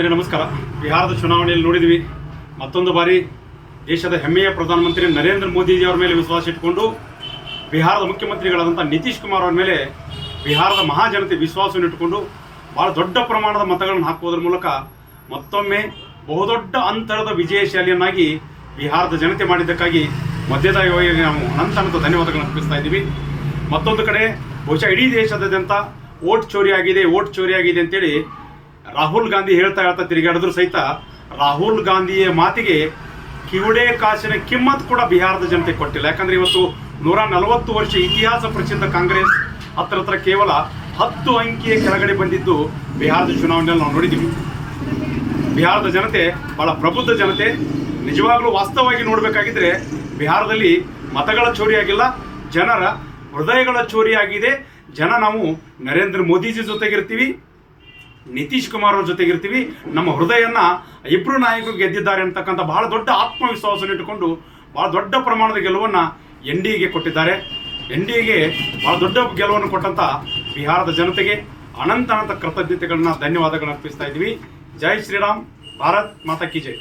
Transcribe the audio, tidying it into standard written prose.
ನಮಸ್ಕಾರ. ಬಿಹಾರದ ಚುನಾವಣೆಯಲ್ಲಿ ನೋಡಿದ್ವಿ, ಮತ್ತೊಂದು ಬಾರಿ ದೇಶದ ಹೆಮ್ಮೆಯ ಪ್ರಧಾನಮಂತ್ರಿ ನರೇಂದ್ರ ಮೋದಿಜಿಯವರ ಮೇಲೆ ವಿಶ್ವಾಸ ಇಟ್ಟುಕೊಂಡು ಬಿಹಾರದ ಮುಖ್ಯಮಂತ್ರಿಗಳಾದಂಥ ನಿತೀಶ್ ಕುಮಾರ್ ಅವರ ಮೇಲೆ ಬಿಹಾರದ ಮಹಾಜನತೆ ವಿಶ್ವಾಸವನ್ನು ಇಟ್ಟುಕೊಂಡು ಭಾಳ ದೊಡ್ಡ ಪ್ರಮಾಣದ ಮತಗಳನ್ನು ಹಾಕುವುದರ ಮೂಲಕ ಮತ್ತೊಮ್ಮೆ ಬಹುದೊಡ್ಡ ಅಂತರದ ವಿಜಯಶಾಲಿಯನ್ನಾಗಿ ಬಿಹಾರದ ಜನತೆ ಮಾಡಿದ್ದಕ್ಕಾಗಿ ಮಧ್ಯದ ಯೋಜನೆ ನಾವು ಅನಂತ ಧನ್ಯವಾದಗಳನ್ನು ಅರ್ಪಿಸ್ತಾ ಇದ್ದೀವಿ. ಮತ್ತೊಂದು ಕಡೆ ಬಹುಶಃ ಇಡೀ ದೇಶದಾದ್ಯಂತ ವೋಟ್ ಚೋರಿ ಆಗಿದೆ ಅಂತೇಳಿ ರಾಹುಲ್ ಗಾಂಧಿ ಹೇಳ್ತಾ ತಿರುಗಾಡಿದ್ರು ಸಹಿತ ರಾಹುಲ್ ಗಾಂಧಿಯ ಮಾತಿಗೆ ಕಿವುಡೆ ಕಾಸಿನ ಕಿಮ್ಮತ್ ಕೂಡ ಬಿಹಾರದ ಜನತೆ ಕೊಟ್ಟಿಲ್ಲ. ಯಾಕಂದರೆ ಇವತ್ತು 140 ವರ್ಷ ಇತಿಹಾಸ ಪ್ರಸಿದ್ಧ ಕಾಂಗ್ರೆಸ್ ಹತ್ರ ಕೇವಲ 10 ಅಂಕಿಯ ಕೆಳಗಡೆ ಬಂದಿದ್ದು ಬಿಹಾರದ ಚುನಾವಣೆಯಲ್ಲಿ ನಾವು ನೋಡಿದ್ದೀವಿ. ಬಿಹಾರದ ಜನತೆ ಬಹಳ ಪ್ರಬುದ್ಧ ಜನತೆ. ನಿಜವಾಗ್ಲೂ ವಾಸ್ತವವಾಗಿ ನೋಡಬೇಕಾಗಿದ್ರೆ ಬಿಹಾರದಲ್ಲಿ ಮತಗಳ ಚೋರಿಯಾಗಿಲ್ಲ, ಜನರ ಹೃದಯಗಳ ಚೋರಿಯಾಗಿದೆ. ನಾವು ನರೇಂದ್ರ ಮೋದಿಜಿ ಜೊತೆಗಿರ್ತೀವಿ, ನಿತೀಶ್ ಕುಮಾರ್ ಅವ್ರ ಜೊತೆಗಿರ್ತೀವಿ. ನಮ್ಮ ಹೃದಯನ ಇಬ್ಬರು ನಾಯಕರು ಗೆದ್ದಿದ್ದಾರೆ ಅಂತಕ್ಕಂಥ ಬಹಳ ದೊಡ್ಡ ಆತ್ಮವಿಶ್ವಾಸವನ್ನು ಇಟ್ಟುಕೊಂಡು ಬಹಳ ದೊಡ್ಡ ಪ್ರಮಾಣದ ಗೆಲುವನ್ನು ಎನ್ಡಿಎಗೆ ಕೊಟ್ಟಿದ್ದಾರೆ. ಎನ್ಡಿಎಗೆ ಬಹಳ ದೊಡ್ಡ ಗೆಲುವನ್ನು ಕೊಟ್ಟಂಥ ಬಿಹಾರದ ಜನತೆಗೆ ಅನಂತ ಕೃತಜ್ಞತೆಗಳನ್ನ ಧನ್ಯವಾದಗಳನ್ನು ಅರ್ಪಿಸ್ತಾ ಇದ್ದೀವಿ. ಜೈ ಶ್ರೀರಾಮ್, ಭಾರತ್ ಮಾತಾ ಕಿ ಜೈ.